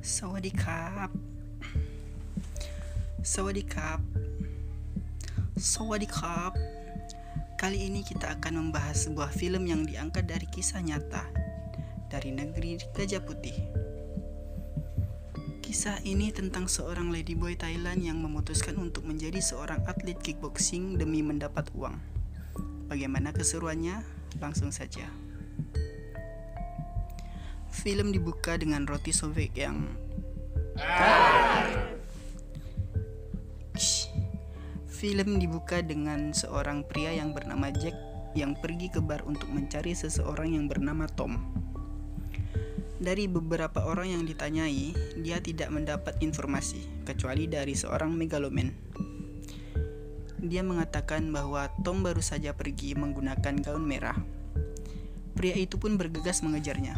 Sawadikap, sawadikap, sawadikap. Kali ini kita akan membahas sebuah film yang diangkat dari kisah nyata dari negeri Gajah Putih. Kisah ini tentang seorang ladyboy Thailand yang memutuskan untuk menjadi seorang atlet kickboxing demi mendapat uang. Bagaimana keseruannya? Langsung saja. Film dibuka dengan roti sobek yang Film dibuka dengan seorang pria yang bernama Jack yang pergi ke bar untuk mencari seseorang yang bernama Tom. Dari beberapa orang yang ditanyai, dia tidak mendapat informasi kecuali dari seorang megaloman. Dia mengatakan bahwa Tom baru saja pergi menggunakan gaun merah. Pria itu pun bergegas mengejarnya.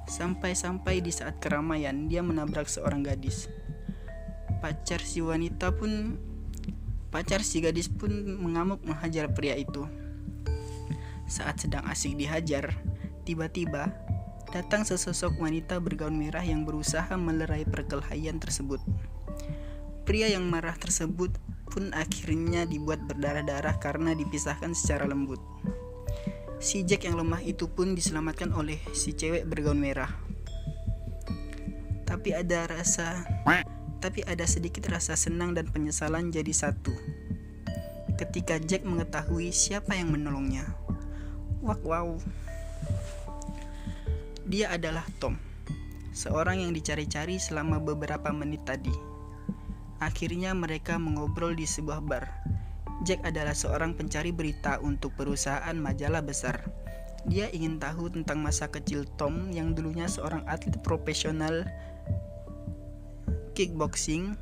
Sampai-sampai di saat keramaian dia menabrak seorang gadis. Pacar si gadis pun mengamuk menghajar pria itu. Saat sedang asik dihajar, tiba-tiba datang sesosok wanita bergaun merah yang berusaha melerai perkelahian tersebut. Pria yang marah tersebut pun akhirnya dibuat berdarah-darah karena dipisahkan secara lembut. Si Jack yang lemah itu pun diselamatkan oleh si cewek bergaun merah. Tapi ada sedikit rasa senang dan penyesalan jadi satu ketika Jack mengetahui siapa yang menolongnya. Wow. Dia adalah Tom, seorang yang dicari-cari selama beberapa menit tadi. Akhirnya mereka mengobrol di sebuah bar. Jack adalah seorang pencari berita untuk perusahaan majalah besar. Dia ingin tahu tentang masa kecil Tom yang dulunya seorang atlet profesional kickboxing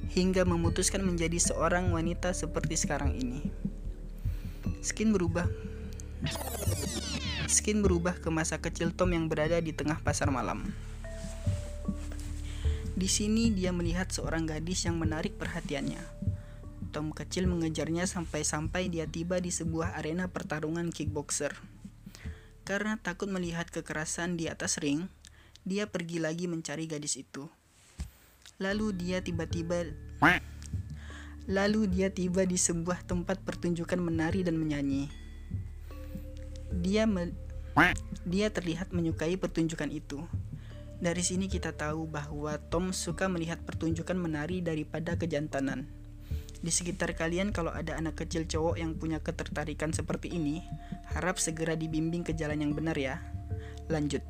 hingga memutuskan menjadi seorang wanita seperti sekarang ini. Skin berubah ke masa kecil Tom yang berada di tengah pasar malam. Di sini dia melihat seorang gadis yang menarik perhatiannya. Tom kecil mengejarnya sampai-sampai dia tiba di sebuah arena pertarungan kickboxer. Karena takut melihat kekerasan di atas ring, dia pergi lagi mencari gadis itu. Lalu dia tiba di sebuah tempat pertunjukan menari dan menyanyi. Dia terlihat menyukai pertunjukan itu. Dari sini kita tahu bahwa Tom suka melihat pertunjukan menari daripada kejantanan. Di sekitar kalian kalau ada anak kecil cowok yang punya ketertarikan seperti ini, harap segera dibimbing ke jalan yang benar ya. Lanjut.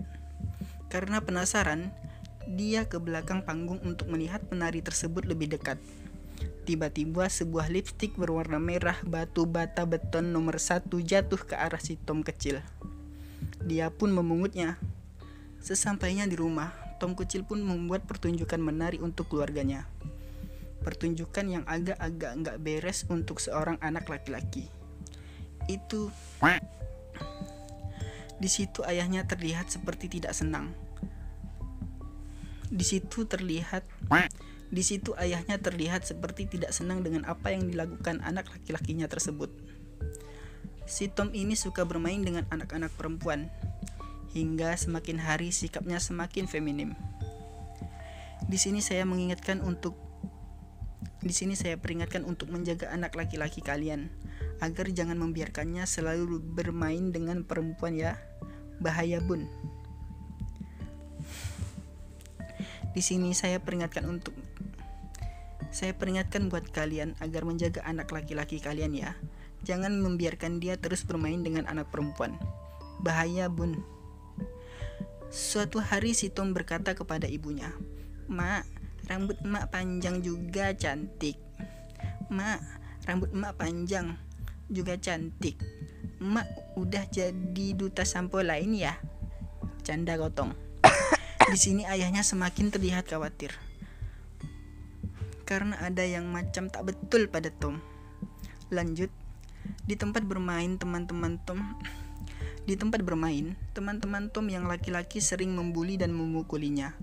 Karena penasaran, dia ke belakang panggung untuk melihat penari tersebut lebih dekat. Tiba-tiba sebuah lipstik berwarna merah batu bata beton nomor 1 jatuh ke arah si Tom kecil. Dia pun memungutnya. Sesampainya di rumah, Tom kecil pun membuat pertunjukan menari untuk keluarganya. Pertunjukan yang agak-agak nggak beres untuk seorang anak laki-laki. Di situ ayahnya terlihat seperti tidak senang. Di situ ayahnya terlihat seperti tidak senang dengan apa yang dilakukan anak laki-lakinya tersebut. Si Tom ini suka bermain dengan anak-anak perempuan, hingga semakin hari sikapnya semakin feminim. Di sini saya peringatkan untuk menjaga anak laki-laki kalian, agar jangan membiarkannya selalu bermain dengan perempuan ya. Bahaya bun. Di sini saya peringatkan buat kalian agar menjaga anak laki-laki kalian ya. Jangan membiarkan dia terus bermain dengan anak perempuan. Bahaya bun. Suatu hari si Tom berkata kepada ibunya, "Mak, rambut emak panjang juga cantik. Mak, rambut emak panjang juga cantik. Emak udah jadi duta sampo lain ya?" Canda gotong. Di sini ayahnya semakin terlihat khawatir karena ada yang macam tak betul pada Tom. Lanjut. Di tempat bermain teman-teman Tom yang laki-laki sering membuli dan memukulinya.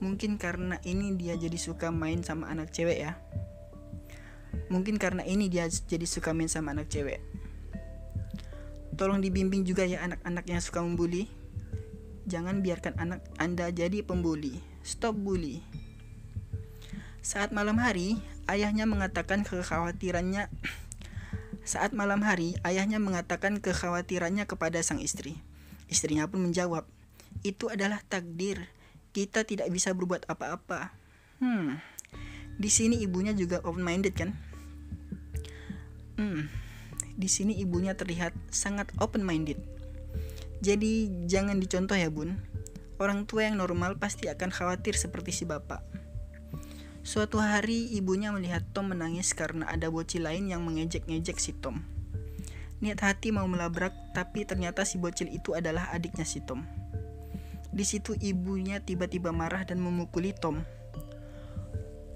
Mungkin karena ini dia jadi suka main sama anak cewek ya. Tolong dibimbing juga ya anak-anak yang suka membuli. Jangan biarkan anak Anda jadi pembuli. Stop bully. Saat malam hari, ayahnya mengatakan kekhawatirannya kepada sang istri. Istrinya pun menjawab, "Itu adalah takdir. Kita tidak bisa berbuat apa-apa." Di sini ibunya juga open-minded kan? Di sini ibunya terlihat sangat open-minded. Jadi jangan dicontoh ya bun. Orang tua yang normal pasti akan khawatir seperti si bapak. Suatu hari ibunya melihat Tom menangis karena ada bocil lain yang mengejek-ngejek si Tom. Niat hati mau melabrak, tapi ternyata si bocil itu adalah adiknya si Tom. Di situ ibunya tiba-tiba marah dan memukuli Tom.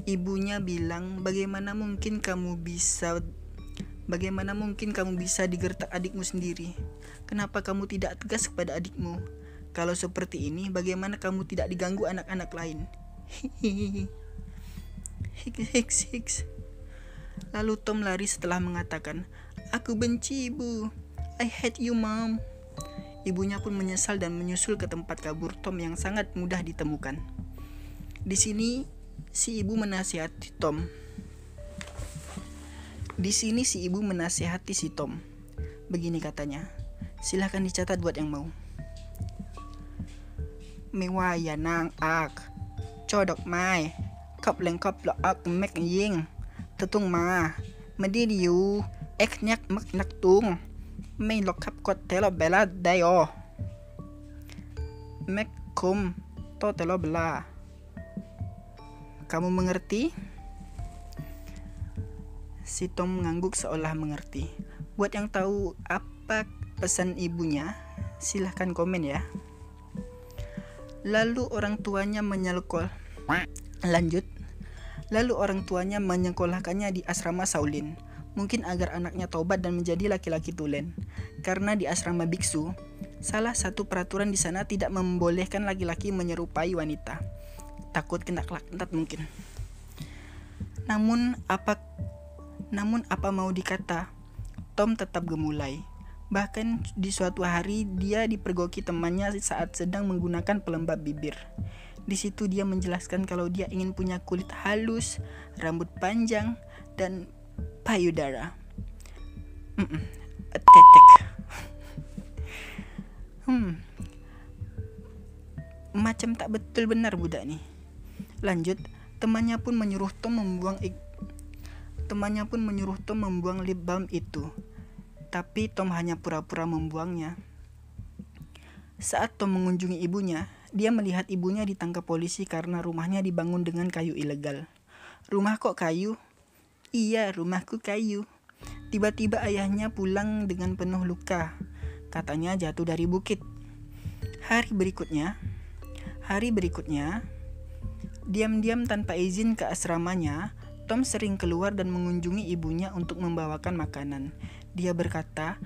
Ibunya bilang, bagaimana mungkin kamu bisa digertak adikmu sendiri? Kenapa kamu tidak tegas kepada adikmu? Kalau seperti ini, bagaimana kamu tidak diganggu anak-anak lain? Hiks. Lalu Tom lari setelah mengatakan, "Aku benci ibu. I hate you mom." Ibunya pun menyesal dan menyusul ke tempat kabur Tom yang sangat mudah ditemukan. Di sini si ibu menasihati si Tom. Begini katanya, silahkan dicatat buat yang mau. "Mewaya nang ak, chodok mai, kop leng kop lo ak mek ying, tetung ma, mediriu, ek nyak mak nak tung, mei lo kap kot telo bela dayo, mek kum to telo bela." Kamu mengerti? Si Tom mengangguk seolah mengerti. Buat yang tahu apa pesan ibunya, silahkan komen ya. Lalu orang tuanya menyekolahkannya di asrama Shaolin, mungkin agar anaknya tobat dan menjadi laki-laki tulen. Karena di asrama biksu, salah satu peraturan di sana tidak membolehkan laki-laki menyerupai wanita. Takut kena laknat mungkin. Namun apa mau dikata, Tom tetap gemulai. Bahkan di suatu hari dia dipergoki temannya saat sedang menggunakan pelembab bibir. Di situ dia menjelaskan kalau dia ingin punya kulit halus, rambut panjang, dan payudara. Tetek. Macam tak betul benar budak nih. Lanjut, temannya pun menyuruh Tom membuang lip balm itu. Tapi Tom hanya pura-pura membuangnya. Saat Tom mengunjungi ibunya, dia melihat ibunya ditangkap polisi karena rumahnya dibangun dengan kayu ilegal. "Rumah kok kayu?" "Iya, rumahku kayu." Tiba-tiba ayahnya pulang dengan penuh luka. Katanya jatuh dari bukit. Hari berikutnya, diam-diam tanpa izin ke asramanya, Tom sering keluar dan mengunjungi ibunya untuk membawakan makanan. Dia berkata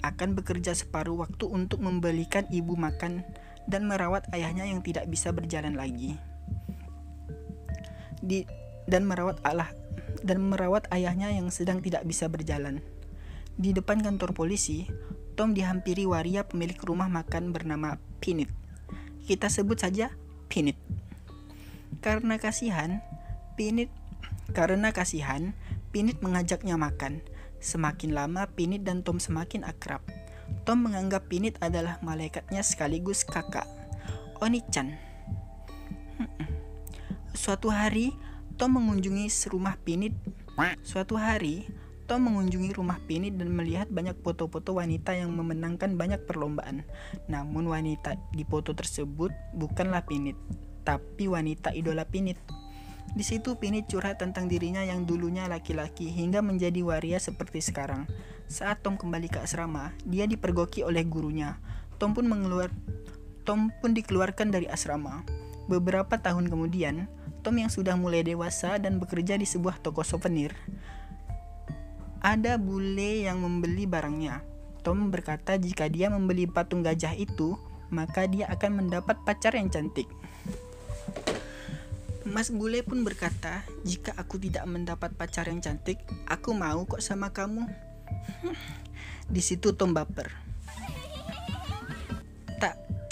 akan bekerja separuh waktu untuk membelikan ibu makan dan merawat ayahnya yang tidak bisa berjalan lagi. Dan merawat ayahnya yang sedang tidak bisa berjalan. Di depan kantor polisi, Tom dihampiri waria pemilik rumah makan bernama Pinit. Kita sebut saja Pinit. Karena kasihan, Pinit mengajaknya makan. Semakin lama Pinit dan Tom semakin akrab. Tom menganggap Pinit adalah malaikatnya sekaligus kakak, Oni-chan. Suatu hari Tom mengunjungi rumah Pinit dan melihat banyak foto-foto wanita yang memenangkan banyak perlombaan. Namun wanita di foto tersebut bukanlah Pinit, tapi wanita idola Pinit. Di situ Pinit curhat tentang dirinya yang dulunya laki-laki hingga menjadi waria seperti sekarang. Saat Tom kembali ke asrama, dia dipergoki oleh gurunya. Tom pun dikeluarkan dari asrama. Beberapa tahun kemudian, Tom yang sudah mulai dewasa dan bekerja di sebuah toko souvenir, ada bule yang membeli barangnya. Tom berkata jika dia membeli patung gajah itu, maka dia akan mendapat pacar yang cantik. Mas bule pun berkata, jika aku tidak mendapat pacar yang cantik, aku mau kok sama kamu. Di situ Tom baper.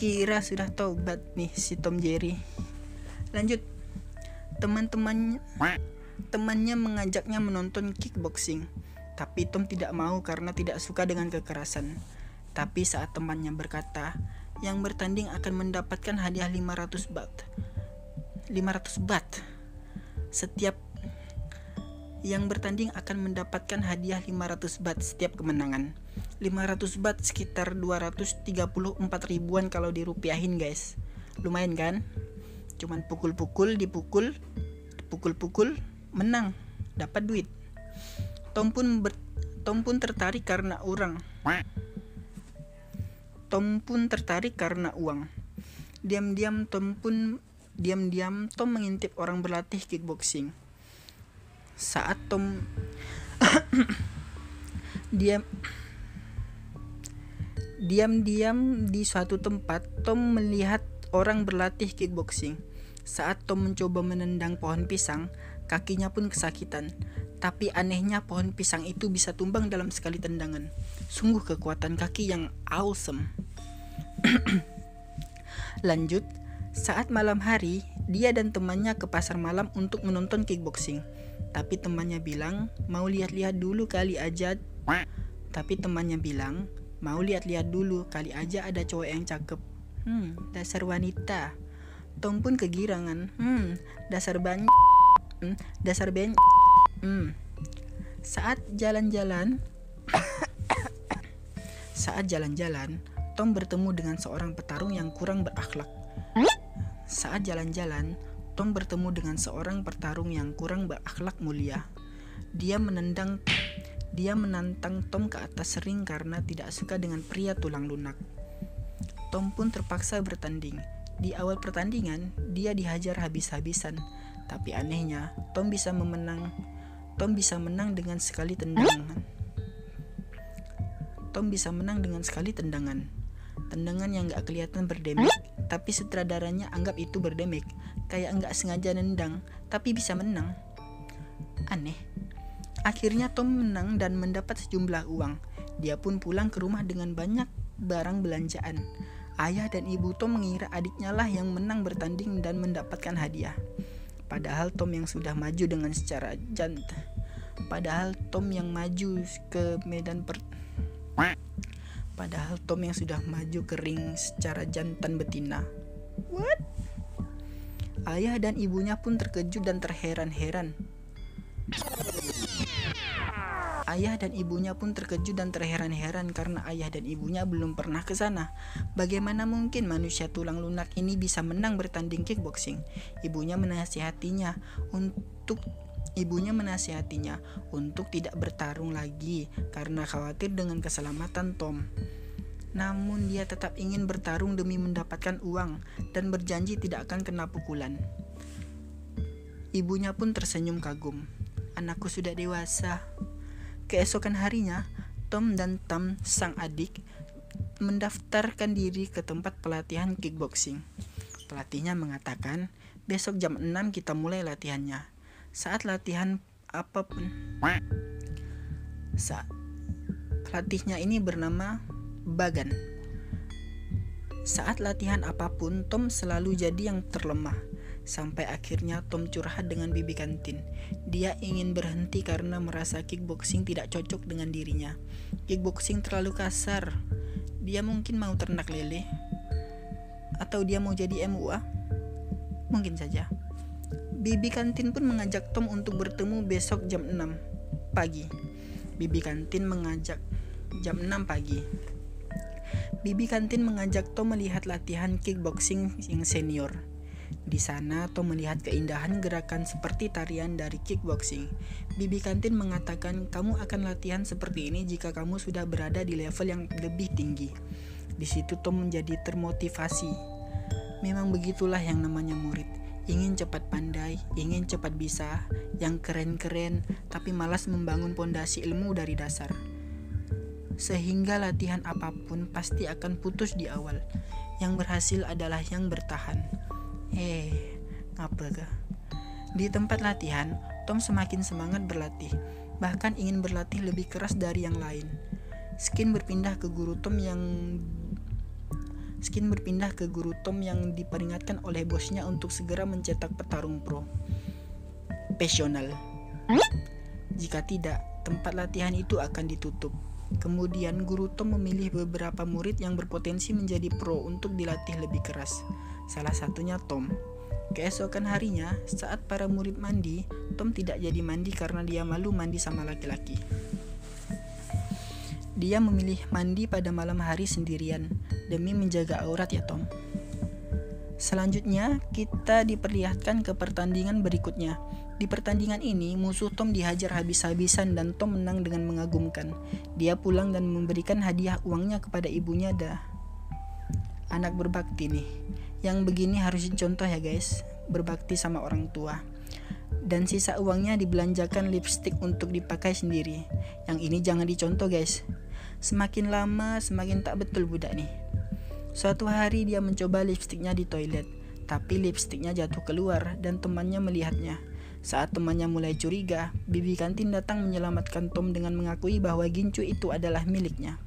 Kukira sudah taubat nih si Tom Jerry. Lanjut. Temannya mengajaknya menonton kickboxing, tapi Tom tidak mau karena tidak suka dengan kekerasan. Tapi saat temannya berkata, yang bertanding akan mendapatkan hadiah 500 baht. Setiap yang bertanding akan mendapatkan hadiah 500 baht setiap kemenangan. 500 baht sekitar 234 ribuan kalau dirupiahin, guys. Lumayan kan? Cuman pukul-pukul, dipukul, menang, dapat duit. Tom pun tertarik karena uang. Diam-diam Tom mengintip orang berlatih kickboxing. Saat Tom diam-diam di suatu tempat, Tom melihat orang berlatih kickboxing. Saat Tom mencoba menendang pohon pisang, kakinya pun kesakitan. Tapi anehnya pohon pisang itu bisa tumbang dalam sekali tendangan. Sungguh kekuatan kaki yang awesome. Lanjut, saat malam hari, dia dan temannya ke pasar malam untuk menonton kickboxing. Tapi temannya bilang, mau lihat-lihat dulu kali aja ada cowok yang cakep. Dasar wanita. Tom pun kegirangan. Dasar Saat jalan-jalan, Tom bertemu dengan seorang petarung yang kurang berakhlak. Mulia. Dia menantang Tom ke atas ring karena tidak suka dengan pria tulang lunak. Tom pun terpaksa bertanding. Di awal pertandingan, dia dihajar habis-habisan. Tapi anehnya, Tom bisa menang dengan sekali tendangan. Tendangan yang gak kelihatan berdamage, tapi sutradaranya anggap itu berdamage. Kayak gak sengaja nendang, tapi bisa menang. Aneh. Akhirnya Tom menang dan mendapat sejumlah uang. Dia pun pulang ke rumah dengan banyak barang belanjaan. Ayah dan ibu Tom mengira adiknya lah yang menang bertanding dan mendapatkan hadiah. Padahal Tom yang sudah maju ke ring secara jantan betina. What? Ayah dan ibunya pun terkejut dan terheran-heran. Karena ayah dan ibunya belum pernah ke sana. Bagaimana mungkin manusia tulang lunak ini bisa menang bertanding kickboxing? Ibunya menasihatinya untuk tidak bertarung lagi karena khawatir dengan keselamatan Tom. Namun dia tetap ingin bertarung demi mendapatkan uang dan berjanji tidak akan kena pukulan. Ibunya pun tersenyum kagum. Anakku sudah dewasa. Keesokan harinya, Tom dan Tam, sang adik, mendaftarkan diri ke tempat pelatihan kickboxing. Pelatihnya mengatakan, besok jam 6 kita mulai latihannya. Pelatihnya ini bernama Bagan. Saat latihan apapun, Tom selalu jadi yang terlemah. Sampai akhirnya Tom curhat dengan bibi kantin. Dia ingin berhenti karena merasa kickboxing tidak cocok dengan dirinya. Kickboxing terlalu kasar. Dia mungkin mau ternak lele. Atau dia mau jadi MUA? Mungkin saja. Bibi kantin pun mengajak Tom untuk bertemu besok jam 6 pagi. Bibi kantin mengajak Tom melihat latihan kickboxing yang senior. Di sana Tom melihat keindahan gerakan seperti tarian dari kickboxing. Bibi kantin mengatakan, kamu akan latihan seperti ini jika kamu sudah berada di level yang lebih tinggi. Di situ Tom menjadi termotivasi. Memang begitulah yang namanya murid. Ingin cepat pandai, ingin cepat bisa, yang keren-keren, tapi malas membangun pondasi ilmu dari dasar. Sehingga latihan apapun pasti akan putus di awal. Yang berhasil adalah yang bertahan. Ngapa kah? Di tempat latihan, Tom semakin semangat berlatih, bahkan ingin berlatih lebih keras dari yang lain. Skin berpindah ke guru Tom yang Skin berpindah ke guru Tom yang diperingatkan oleh bosnya untuk segera mencetak petarung profesional. Jika tidak, tempat latihan itu akan ditutup. Kemudian guru Tom memilih beberapa murid yang berpotensi menjadi pro untuk dilatih lebih keras. Salah satunya Tom. Keesokan harinya, saat para murid mandi, Tom tidak jadi mandi karena dia malu mandi sama laki-laki. Dia memilih mandi pada malam hari sendirian demi menjaga aurat ya Tom. Selanjutnya kita diperlihatkan ke pertandingan berikutnya. Di pertandingan ini musuh Tom dihajar habis-habisan dan Tom menang dengan mengagumkan. Dia pulang dan memberikan hadiah uangnya kepada ibunya. Anak berbakti nih. Yang begini harus dicontoh ya guys, berbakti sama orang tua. Dan sisa uangnya dibelanjakan lipstik untuk dipakai sendiri. Yang ini jangan dicontoh guys. Semakin lama semakin tak betul budak nih. Suatu hari dia mencoba lipstiknya di toilet, tapi lipstiknya jatuh keluar dan temannya melihatnya. Saat temannya mulai curiga, bibi kantin datang menyelamatkan Tom dengan mengakui bahwa gincu itu adalah miliknya.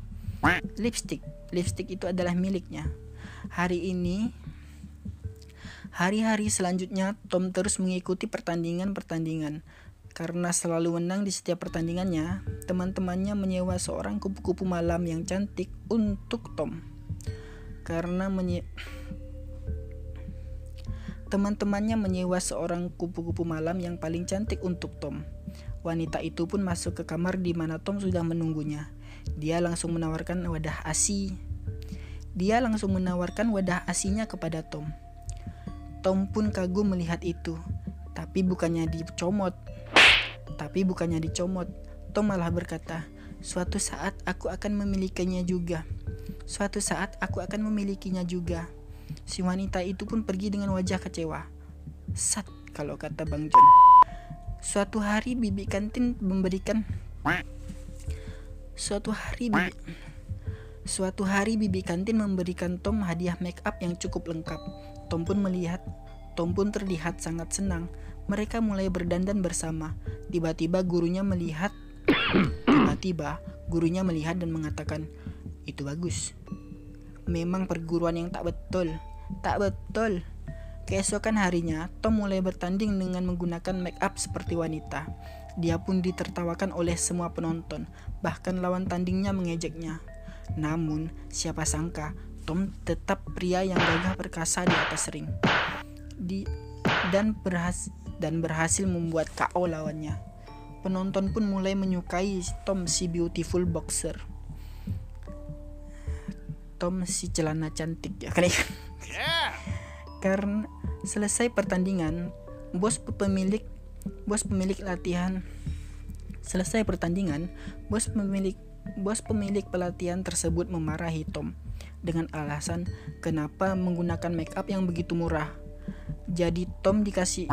Lipstik itu adalah miliknya. Hari-hari selanjutnya Tom terus mengikuti pertandingan. Karena selalu menang di setiap pertandingannya, teman-temannya menyewa seorang kupu-kupu malam yang cantik untuk Tom. Teman-temannya menyewa seorang kupu-kupu malam yang paling cantik untuk Tom. Wanita itu pun masuk ke kamar di mana Tom sudah menunggunya. Dia langsung menawarkan wadah asinya kepada Tom. Tom pun kagum melihat itu, tapi bukannya dicomot. Tom malah berkata, suatu saat aku akan memilikinya juga. Si wanita itu pun pergi dengan wajah kecewa. Sat, kalau kata Bang John. Suatu hari bibi kantin memberikan Tom hadiah make up yang cukup lengkap. Tom pun terlihat sangat senang. Mereka mulai berdandan bersama. Tiba-tiba gurunya melihat dan mengatakan, "Itu bagus. Memang perguruan yang tak betul." Keesokan harinya, Tom mulai bertanding dengan menggunakan make up seperti wanita. Dia pun ditertawakan oleh semua penonton, bahkan lawan tandingnya mengejeknya. Namun, siapa sangka Tom tetap pria yang gagah perkasa di atas ring. Dan berhasil membuat KO lawannya. Penonton pun mulai menyukai Tom si beautiful boxer. Tom si celana cantik ya kan. Karena selesai pertandingan, bos pemilik pelatihan tersebut memarahi Tom dengan alasan kenapa menggunakan make up yang begitu murah. Jadi Tom dikasih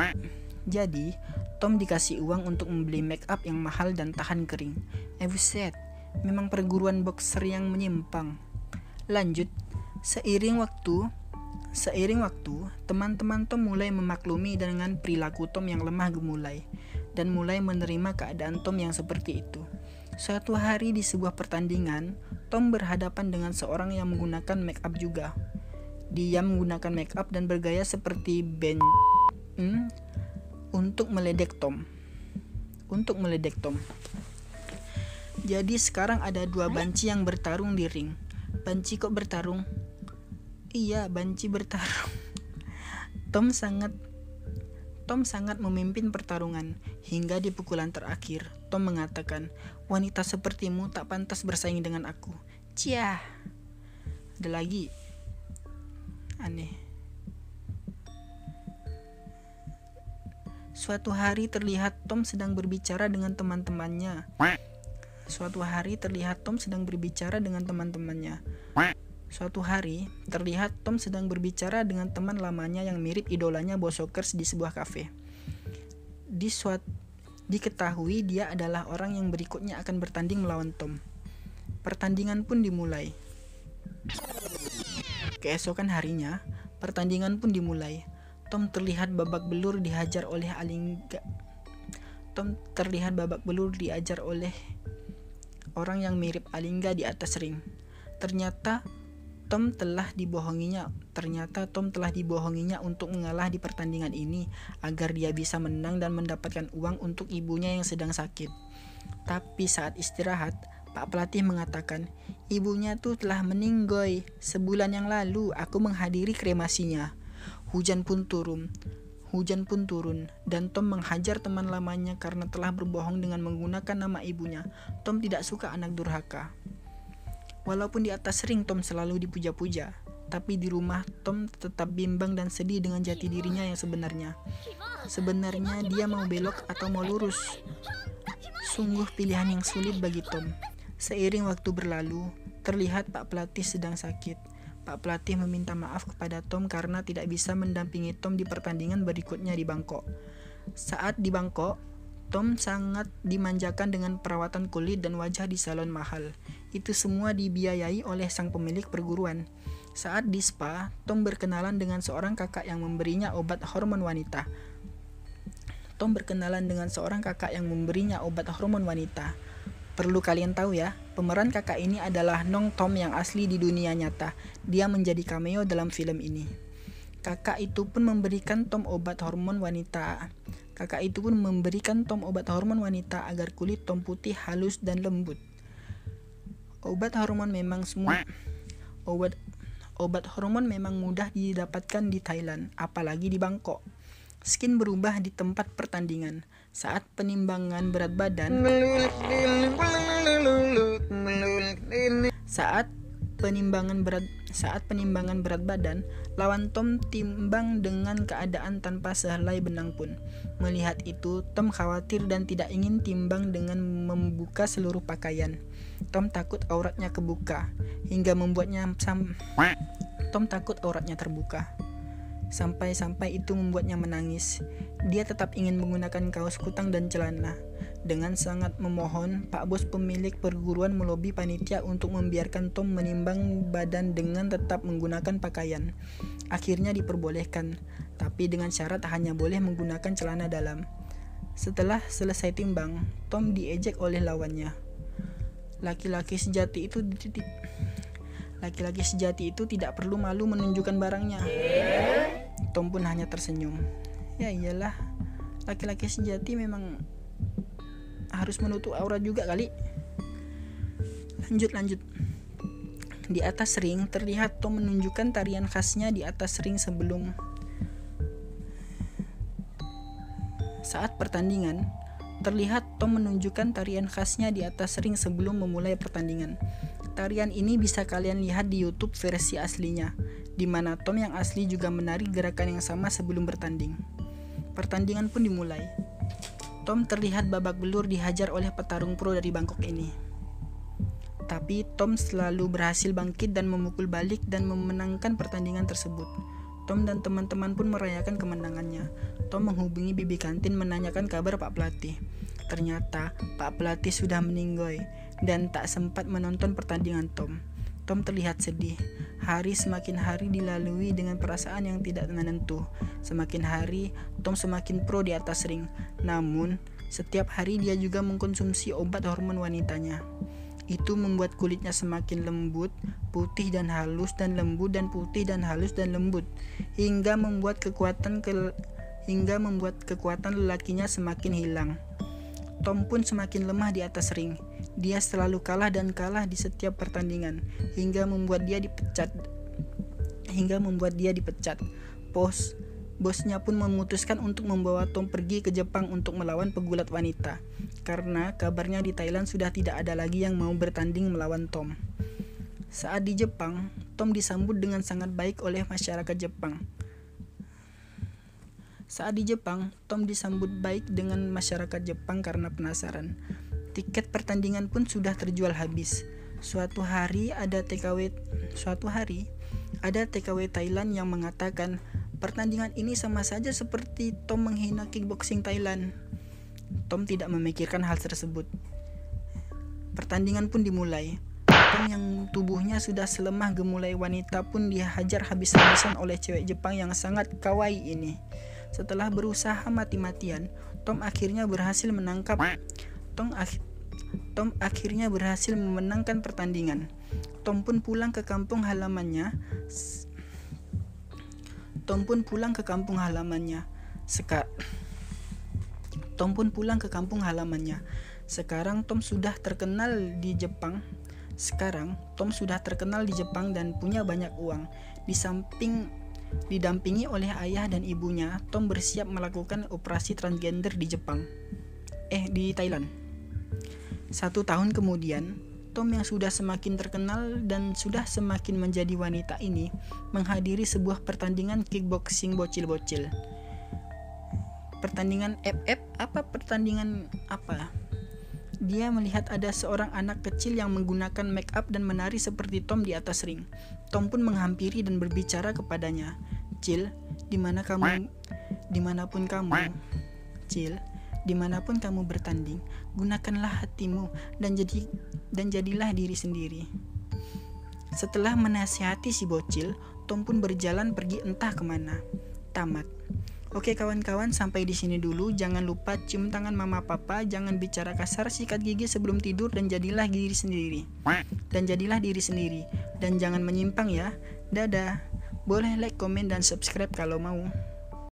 uang untuk membeli make up yang mahal dan tahan kering. Buset, memang perguruan boxer yang menyimpang. Lanjut, seiring waktu, teman-teman Tom mulai memaklumi dengan perilaku Tom yang lemah gemulai dan mulai menerima keadaan Tom yang seperti itu. Suatu hari di sebuah pertandingan, Tom berhadapan dengan seorang yang menggunakan make up juga. Dia menggunakan make up dan bergaya seperti untuk meledek Tom. Jadi sekarang ada dua banci yang bertarung di ring. Banci kok bertarung? Iya, banci bertarung. Tom sangat memimpin pertarungan hingga di pukulan terakhir. Tom mengatakan, "Wanita sepertimu tak pantas bersaing dengan aku." Ciah. Ada lagi. Aneh. Suatu hari terlihat Tom sedang berbicara dengan teman-temannya. Suatu hari terlihat Tom sedang berbicara dengan teman lamanya yang mirip idolanya Bosokers di sebuah kafe. Diketahui dia adalah orang yang berikutnya akan bertanding melawan Tom. Pertandingan pun dimulai. Keesokan harinya, pertandingan pun dimulai. Tom terlihat babak belur diajar oleh orang yang mirip Alingga di atas ring. Ternyata Ternyata Tom telah dibohonginya untuk mengalah di pertandingan ini agar dia bisa menang dan mendapatkan uang untuk ibunya yang sedang sakit. Tapi saat istirahat, Pak pelatih mengatakan, ibunya tuh telah meninggoy. Sebulan yang lalu aku menghadiri kremasinya. Hujan pun turun dan Tom menghajar teman lamanya karena telah berbohong dengan menggunakan nama ibunya. Tom tidak suka anak durhaka. Walaupun di atas ring Tom selalu dipuja-puja, tapi di rumah Tom tetap bimbang dan sedih dengan jati dirinya yang sebenarnya. Sebenarnya dia mau belok atau mau lurus. Sungguh pilihan yang sulit bagi Tom. Seiring waktu berlalu, terlihat Pak pelatih sedang sakit. Pak pelatih meminta maaf kepada Tom karena tidak bisa mendampingi Tom di pertandingan berikutnya di Bangkok. Saat di Bangkok, Tom sangat dimanjakan dengan perawatan kulit dan wajah di salon mahal. Itu semua dibiayai oleh sang pemilik perguruan. Saat di spa, Tom berkenalan dengan seorang kakak yang memberinya obat hormon wanita. Perlu kalian tahu ya, pemeran kakak ini adalah Nong Tom yang asli di dunia nyata. Dia menjadi cameo dalam film ini. Kakak itu pun memberikan Tom obat hormon wanita agar kulit Tom putih, halus dan lembut. Obat hormon memang mudah didapatkan di Thailand, apalagi di Bangkok. Skin berubah di tempat pertandingan. Saat penimbangan berat badan, lawan Tom timbang dengan keadaan tanpa sehelai benang pun. Melihat itu, Tom khawatir dan tidak ingin timbang dengan membuka seluruh pakaian. Tom takut auratnya terbuka. Sampai itu membuatnya menangis. Dia tetap ingin menggunakan kaos kutang dan celana. Dengan sangat memohon, Pak Bos pemilik perguruan melobi panitia untuk membiarkan Tom menimbang badan dengan tetap menggunakan pakaian. Akhirnya diperbolehkan, tapi dengan syarat hanya boleh menggunakan celana dalam. Setelah selesai timbang, Tom diejek oleh lawannya. Laki-laki sejati itu tidak perlu malu menunjukkan barangnya. Tom pun hanya tersenyum. Ya iyalah, laki-laki sejati memang harus menutup aurat juga kali. Lanjut. Di atas ring terlihat Tom menunjukkan tarian khasnya di atas ring sebelum. Saat pertandingan, terlihat Tom menunjukkan tarian khasnya di atas ring sebelum memulai pertandingan. Tarian ini bisa kalian lihat di YouTube versi aslinya, di mana Tom yang asli juga menari gerakan yang sama sebelum bertanding. Pertandingan pun dimulai. Tom terlihat babak belur dihajar oleh petarung pro dari Bangkok ini. Tapi Tom selalu berhasil bangkit dan memukul balik dan memenangkan pertandingan tersebut. Tom dan teman-teman pun merayakan kemenangannya. Tom menghubungi bibi kantin menanyakan kabar Pak pelatih. Ternyata Pak pelatih sudah meninggoy dan tak sempat menonton pertandingan Tom. Tom terlihat sedih. Semakin hari dilalui dengan perasaan yang tidak menentu. Semakin hari, Tom semakin pro di atas ring. Namun, setiap hari dia juga mengkonsumsi obat hormon wanitanya. Itu membuat kulitnya semakin lembut, putih dan halus dan lembut dan putih dan halus dan lembut, hingga membuat kekuatan lelakinya semakin hilang. Tom pun semakin lemah di atas ring. Dia selalu kalah di setiap pertandingan, hingga membuat dia dipecat. Bosnya pun memutuskan untuk membawa Tom pergi ke Jepang untuk melawan pegulat wanita, karena kabarnya di Thailand sudah tidak ada lagi yang mau bertanding melawan Tom. Saat di Jepang, Tom disambut dengan sangat baik oleh masyarakat Jepang. Karena penasaran. Tiket pertandingan pun sudah terjual habis. Suatu hari ada TKW Thailand yang mengatakan pertandingan ini sama saja seperti Tom menghina kickboxing Thailand. Tom tidak memikirkan hal tersebut. Pertandingan pun dimulai. Tom yang tubuhnya sudah selemah gemulai wanita pun dihajar habis-habisan oleh cewek Jepang yang sangat kawaii ini. Setelah berusaha mati-matian, Tom akhirnya berhasil menangkap Tom akhirnya berhasil memenangkan pertandingan. Tom pun pulang ke kampung halamannya. Tom pun pulang ke kampung halamannya. Sekarang Tom sudah terkenal di Jepang. Dan punya banyak uang. Didampingi oleh ayah dan ibunya, Tom bersiap melakukan operasi transgender di Thailand. 1 tahun kemudian, Tom yang sudah semakin terkenal dan sudah semakin menjadi wanita ini menghadiri sebuah pertandingan kickboxing bocil-bocil. Pertandingan pertandingan apa? Dia melihat ada seorang anak kecil yang menggunakan make up dan menari seperti Tom di atas ring. Tom pun menghampiri dan berbicara kepadanya. Dimanapun kamu bertanding, gunakanlah hatimu dan jadilah diri sendiri. Setelah menasihati si bocil, Tom pun berjalan pergi entah kemana. Tamat. Oke kawan-kawan, sampai di sini dulu. Jangan lupa cium tangan mama papa, jangan bicara kasar, sikat gigi sebelum tidur, dan jadilah diri sendiri. Dan jangan menyimpang ya. Dadah. Boleh like, komen, dan subscribe kalau mau.